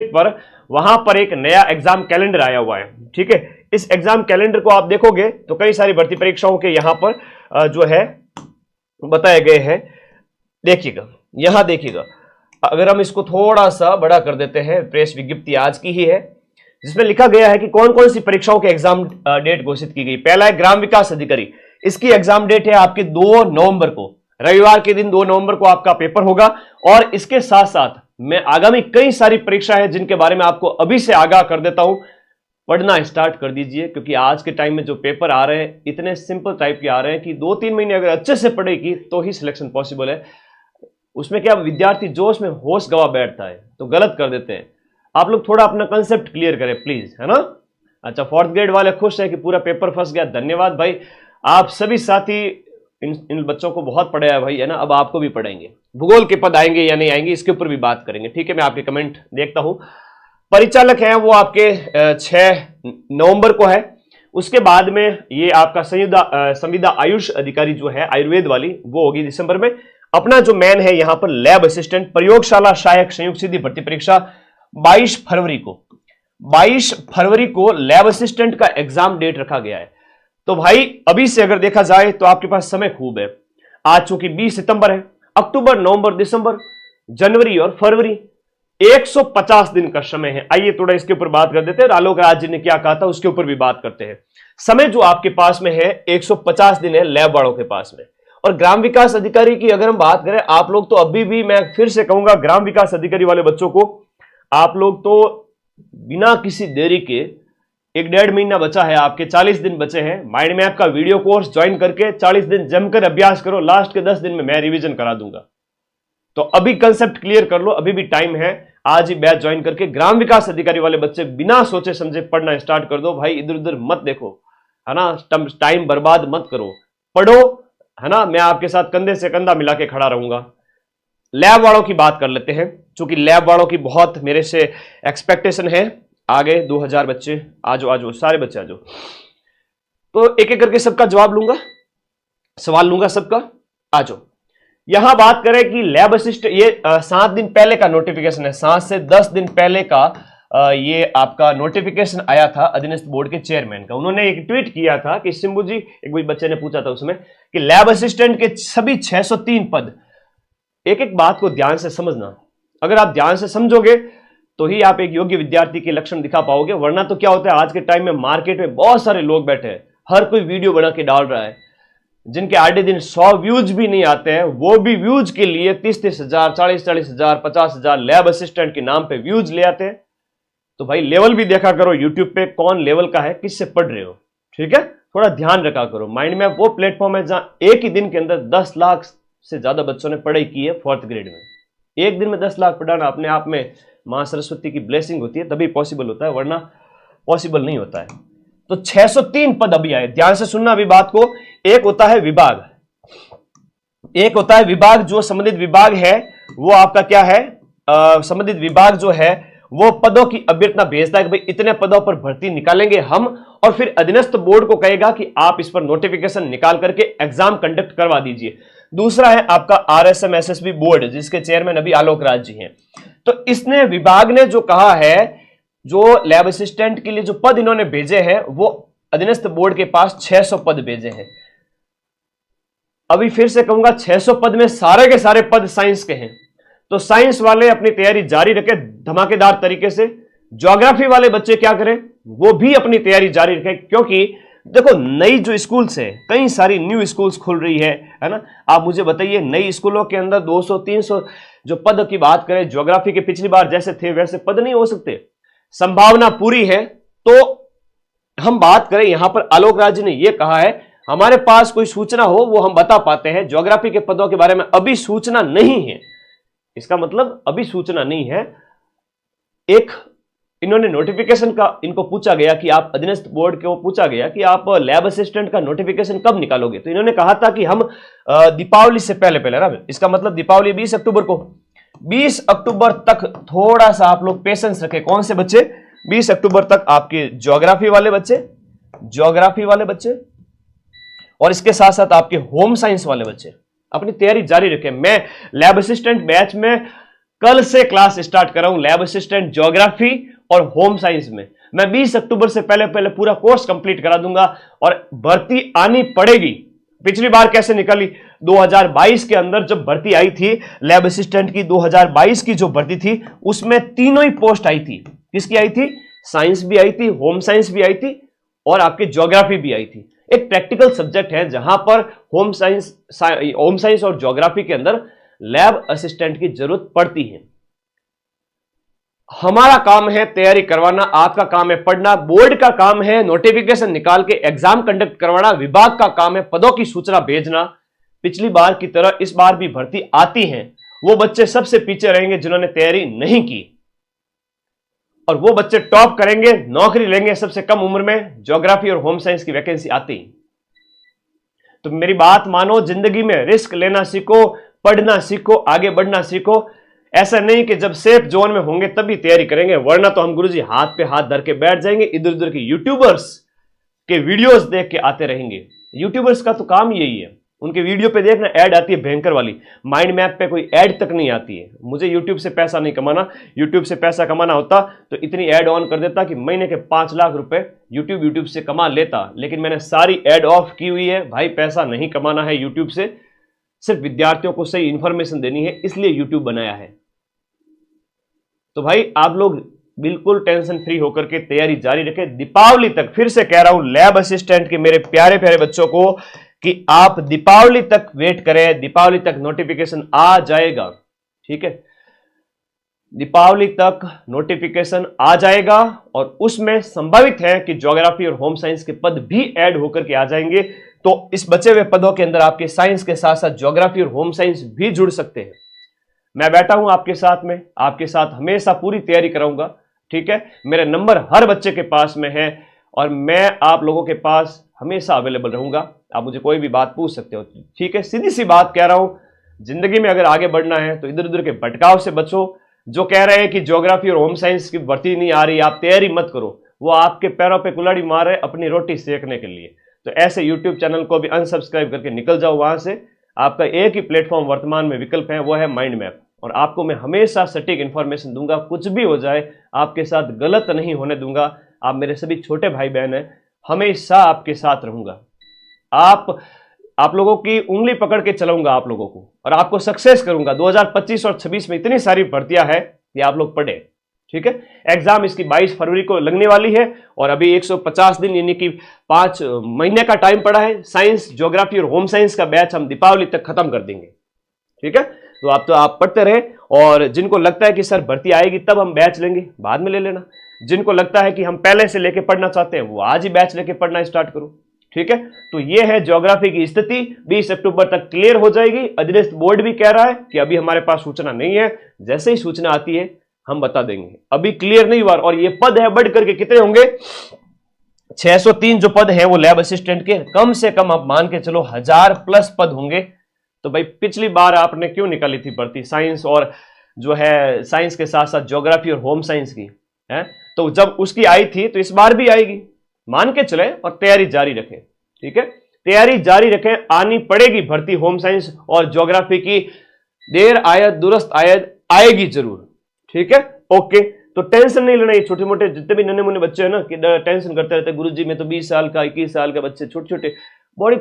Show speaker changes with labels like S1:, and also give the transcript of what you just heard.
S1: पर वहां पर एक नया एग्जाम कैलेंडर आया हुआ है। ठीक है, इस एग्जाम कैलेंडर को आप देखोगे तो कई सारी भर्ती परीक्षाओं के यहां पर जो है बताए गए हैं। देखिएगा, यहां देखिएगा, अगर हम इसको थोड़ा सा बड़ा कर देते हैं, प्रेस विज्ञप्ति आज की ही है जिसमें लिखा गया है कि कौन कौन सी परीक्षाओं के एग्जाम डेट घोषित की गई। पहला है ग्राम विकास अधिकारी, इसकी एग्जाम डेट है आपके 2 नवंबर को, रविवार के दिन 2 नवंबर को आपका पेपर होगा। और इसके साथ साथ मैं आगामी कई सारी परीक्षा है जिनके बारे में आपको अभी से आगाह कर देता हूं, पढ़ना स्टार्ट कर दीजिए, क्योंकि आज के टाइम में जो पेपर आ रहे हैं इतने सिंपल टाइप के आ रहे हैं कि 2-3 महीने अगर अच्छे से पढ़ेगी तो ही सिलेक्शन पॉसिबल है। उसमें क्या विद्यार्थी जोश में होश गवा बैठता है तो गलत कर देते हैं। आप लोग थोड़ा अपना कंसेप्ट क्लियर करें प्लीज, है ना। अच्छा, 4th ग्रेड वाले खुश है कि पूरा पेपर फंस गया, धन्यवाद भाई। आप सभी साथी इन बच्चों को बहुत पढ़ाया भाई, है ना। अब आपको भी पढ़ाएंगे, भूगोल के पद आएंगे या नहीं आएंगे इसके ऊपर भी बात करेंगे। ठीक है, मैं आपके कमेंट देखता हूं। परिचालक है वो आपके 6 नवंबर को है। उसके बाद में ये आपका संविदा आयुष अधिकारी जो है आयुर्वेद वाली, वो होगी दिसंबर में। अपना जो मैन है यहां पर लैब असिस्टेंट प्रयोगशाला सहायक संयुक्त सीधी भर्ती परीक्षा 22 फरवरी को लैब असिस्टेंट का एग्जाम डेट रखा गया है। तो भाई अभी से अगर देखा जाए तो आपके पास समय खूब है। आज चूंकि 20 सितंबर है, अक्टूबर, नवंबर, दिसंबर, जनवरी और फरवरी 150 दिन का समय है। आइए थोड़ा इसके ऊपर बात कर देते हैं। आलोक राज जी ने क्या कहा था उसके ऊपर भी बात करते हैं। समय जो आपके पास में है 150 दिन है लैब वालों के पास में। और ग्राम विकास अधिकारी की अगर हम बात करें, आप लोग तो अभी भी, मैं फिर से कहूंगा, ग्राम विकास अधिकारी वाले बच्चों को आप लोग तो बिना किसी देरी के 1-1.5 महीना बचा है, आपके 40 दिन बचे हैं। माइंड मैप का वीडियो कोर्स ज्वाइन करके 40 दिन जमकर अभ्यास करो, लास्ट के 10 दिन में मैं रिवीजन करा दूंगा। तो अभी कंसेप्ट क्लियर कर लो, अभी भी टाइम है। आज ही बैच ज्वाइन करके ग्राम विकास अधिकारी वाले बच्चे बिना सोचे समझे पढ़ना स्टार्ट कर दो भाई। इधर उधर मत देखो, है ना, टाइम बर्बाद मत करो, पढ़ो, है ना। मैं आपके साथ कंधे से कंधा मिला के खड़ा रहूंगा। लैब वालों की बात कर लेते हैं, क्योंकि लैब वालों की बहुत मेरे से एक्सपेक्टेशन है। आगे 2000 बच्चे, आजो सारे बच्चे आजो। तो एक एक करके सबका जवाब लूंगा, सवाल लूंगा सबका, आजो। यहां बात करें कि लैब असिस्टेंट, ये 7 दिन पहले का नोटिफिकेशन है, 7 से 10 दिन पहले का ये आपका नोटिफिकेशन आया था अधीनस्थ बोर्ड के चेयरमैन का। उन्होंने एक ट्वीट किया था कि सिंबू जी, एक कोई बच्चे ने पूछा था उसमें कि लैब असिस्टेंट के सभी 603 पद। एक एक बात को ध्यान से समझना, अगर आप ध्यान से समझोगे तो ही आप एक योग्य विद्यार्थी के लक्षण दिखा पाओगे। वरना तो क्या होता है, आज के टाइम में मार्केट में बहुत सारे लोग बैठे हैं, हर कोई वीडियो बना के डाल रहा है, जिनके आधे दिन 100 व्यूज भी नहीं आते हैं, वो भी व्यूज के लिए 30-30 हजार, 40-40 हजार, 50 हजार लैब असिस्टेंट के नाम पे व्यूज ले आते हैं। तो भाई लेवल भी देखा करो यूट्यूब पे, कौन लेवल का है, किससे पढ़ रहे हो। ठीक है, थोड़ा ध्यान रखा करो। माइंड मैप वो प्लेटफॉर्म है जहां एक ही दिन के अंदर 10 लाख से ज्यादा बच्चों ने पढ़ाई की है 4th ग्रेड में। एक दिन में 10 लाख पढ़ाना अपने आप में मां सरस्वती की ब्लेसिंग होती है, तभी पॉसिबल होता है, वरना पॉसिबल नहीं होता है। तो 603 पद अभी आए, ध्यान से सुनना अभी बात को। एक होता है विभाग, एक होता है विभाग, जो संबंधित विभाग है वो आपका क्या है, संबंधित विभाग जो है वो पदों की अभ्यर्थना भेजता है कि भाई इतने पदों पर भर्ती निकालेंगे हम, और फिर अधीनस्थ बोर्ड को कहेगा कि आप इस पर नोटिफिकेशन निकाल करके एग्जाम कंडक्ट करवा दीजिए। दूसरा है आपका RSM SSB बोर्ड, जिसके चेयरमैन अभी आलोक राज जी हैं। तो इसने, विभाग ने जो कहा है, जो लैब असिस्टेंट के लिए जो पद इन्होंने भेजे हैं वो अधीनस्थ बोर्ड के पास 600 पद भेजे हैं। अभी फिर से कहूंगा 600 पद में सारे के सारे पद साइंस के हैं, तो साइंस वाले अपनी तैयारी जारी रखें धमाकेदार तरीके से। ज्योग्राफी वाले बच्चे क्या करें, वो भी अपनी तैयारी जारी रखें, क्योंकि देखो नई जो स्कूल्स है, कई सारी न्यू स्कूल्स खुल रही है ना। आप मुझे बताइए, नई स्कूलों के अंदर 200-300 जो पद की बात करें, ज्योग्राफी के पिछली बार जैसे थे वैसे पद नहीं हो सकते, संभावना पूरी है। तो हम बात करें, यहां पर आलोक राज जी ने यह कहा है हमारे पास कोई सूचना हो वो हम बता पाते हैं, ज्योग्राफी के पदों के बारे में अभी सूचना नहीं है। इसका मतलब अभी सूचना नहीं है। एक इन्होंने नोटिफिकेशन का, इनको पूछा गया कि आप अधीनस्थ बोर्ड को पूछा गया कि आप लैब असिस्टेंट का नोटिफिकेशन कब निकालोगे, तो इन्होंने कहा था कि हम दीपावली से पहले ना, इसका मतलब दीपावली 20 अक्टूबर को, 20 अक्टूबर तक थोड़ा सा आप लोग पेशेंस रखें। कौन से बच्चे, 20 अक्टूबर तक आपके ज्योग्राफी वाले बच्चे, और इसके साथ साथ आपके होम साइंस वाले बच्चे अपनी तैयारी जारी रखें। मैं लैब असिस्टेंट बैच में कल से क्लास स्टार्ट कर रहा हूं लैब असिस्टेंट ज्योग्राफी और होम साइंस में। मैं 20 अक्टूबर से पहले पहले पूरा कोर्स कंप्लीट करा दूंगा और भर्ती आनी पड़ेगी। पिछली बार कैसे निकली, 2022 के अंदर जब भर्ती आई थी लैब असिस्टेंट की, 2022 की जो भर्ती थी उसमें तीनों ही पोस्ट आई थी। किसकी आई थी? साइंस भी आई थी, होम साइंस भी आई थी और आपकी ज्योग्राफी भी आई थी। एक प्रैक्टिकल सब्जेक्ट है जहां पर होम साइंस और ज्योग्राफी के अंदर लैब असिस्टेंट की जरूरत पड़ती है। हमारा काम है तैयारी करवाना, आपका काम है पढ़ना, बोर्ड का काम है नोटिफिकेशन निकाल के एग्जाम कंडक्ट करवाना, विभाग का काम है पदों की सूचना भेजना। पिछली बार की तरह इस बार भी भर्ती आती है, वो बच्चे सबसे पीछे रहेंगे जिन्होंने तैयारी नहीं की और वो बच्चे टॉप करेंगे, नौकरी लेंगे सबसे कम उम्र में। ज्योग्राफी और होम साइंस की वैकेंसी आती। तो मेरी बात मानो, जिंदगी में रिस्क लेना सीखो, पढ़ना सीखो, आगे बढ़ना सीखो। ऐसा नहीं कि जब सेफ जोन में होंगे तभी तैयारी करेंगे, वरना तो हम गुरुजी हाथ पे हाथ धर के बैठ जाएंगे, इधर उधर के यूट्यूबर्स के वीडियोस देख के आते रहेंगे। यूट्यूबर्स का तो काम यही है, उनके वीडियो पे देखना ऐड आती है भयंकर वाली, माइंड मैप पे कोई ऐड तक नहीं आती है। मुझे यूट्यूब से पैसा नहीं कमाना, यूट्यूब से पैसा कमाना होता तो इतनी ऐड ऑन कर देता कि महीने के 5 लाख रुपए यूट्यूब से कमा लेता, लेकिन मैंने सारी ऐड ऑफ की हुई है। भाई पैसा नहीं कमाना है यूट्यूब से, सिर्फ विद्यार्थियों को सही इंफॉर्मेशन देनी है, इसलिए यूट्यूब बनाया है। तो भाई आप लोग बिल्कुल टेंशन फ्री होकर के तैयारी जारी रखें दीपावली तक। फिर से कह रहा हूं लैब असिस्टेंट के मेरे प्यारे प्यारे बच्चों को कि आप दीपावली तक वेट करें, दीपावली तक नोटिफिकेशन आ जाएगा। ठीक है, दीपावली तक नोटिफिकेशन आ जाएगा और उसमें संभावित है कि ज्योग्राफी और होम साइंस के पद भी ऐड होकर के आ जाएंगे। तो इस बचे हुए पदों के अंदर आपके साइंस के साथ साथ ज्योग्राफी और होम साइंस भी जुड़ सकते हैं। मैं बैठा हूं आपके साथ में, आपके साथ हमेशा पूरी तैयारी कराऊंगा। ठीक है, मेरे नंबर हर बच्चे के पास में है और मैं आप लोगों के पास हमेशा अवेलेबल रहूंगा। आप मुझे कोई भी बात पूछ सकते हो। ठीक है, सीधी सी बात कह रहा हूं, जिंदगी में अगर आगे बढ़ना है तो इधर उधर के भटकाव से बचो। जो कह रहे हैं कि ज्योग्राफी और होम साइंस की भर्ती नहीं आ रही, आप तैयारी मत करो, वो आपके पैरों पे कुल्हाड़ी मार रहे अपनी रोटी सेकने के लिए। तो ऐसे यूट्यूब चैनल को भी अनसब्सक्राइब करके निकल जाओ वहां से। आपका एक ही प्लेटफॉर्म वर्तमान में विकल्प है, वो है माइंड मैप, और आपको मैं हमेशा सटीक इंफॉर्मेशन दूंगा। कुछ भी हो जाए आपके साथ गलत नहीं होने दूंगा। आप मेरे सभी छोटे भाई बहन हैं, हमेशा आपके साथ रहूंगा। आप लोगों की उंगली पकड़ के चलाऊंगा आप लोगों को और आपको सक्सेस करूंगा। 2025 और 26 में इतनी सारी भर्तियां है कि आप लोग पढ़े। ठीक है, एग्जाम इसकी 22 फरवरी को लगने वाली है और अभी 150 दिन यानी कि 5 महीने का टाइम पड़ा है। साइंस, ज्योग्राफी और होम साइंस का बैच हम दीपावली तक खत्म कर देंगे। ठीक है, तो आप पढ़ते रहे और जिनको लगता है कि सर भर्ती आएगी तब हम बैच लेंगे, बाद में ले लेना। जिनको लगता है कि हम पहले से लेके पढ़ना चाहते हैं वो आज ही बैच लेके पढ़ना स्टार्ट करो। ठीक है, तो ये है ज्योग्राफी की स्थिति, 20 अक्टूबर तक क्लियर हो जाएगी। अधीनस्थ बोर्ड भी कह रहा है कि अभी हमारे पास सूचना नहीं है, जैसे ही सूचना आती है हम बता देंगे। अभी क्लियर नहीं हुआ और ये पद है बढ़ करके कितने होंगे, 603 जो पद है वो लैब असिस्टेंट के, कम से कम आप मान के चलो 1000+ पद होंगे। तो भाई पिछली बार आपने क्यों निकाली थी भर्ती साइंस और जो है साइंस के साथ साथ ज्योग्राफी और होम साइंस की है, तो जब उसकी आई थी तो इस बार भी आएगी, मान के चले और तैयारी जारी रखें। ठीक है, तैयारी जारी रखें, आनी पड़ेगी भर्ती होम साइंस और ज्योग्राफी की। देर आयत दुरुस्त आयत आएगी जरूर। ठीक है, ओके। तो टेंशन नहीं लेना। ये छोटे मोटे जितने भी नन्हे मुन्ने बच्चे हैं ना कि टेंशन करते रहते, गुरुजी मैं तो 20 साल का 21 साल का बच्चे छोटे छोटे बॉडी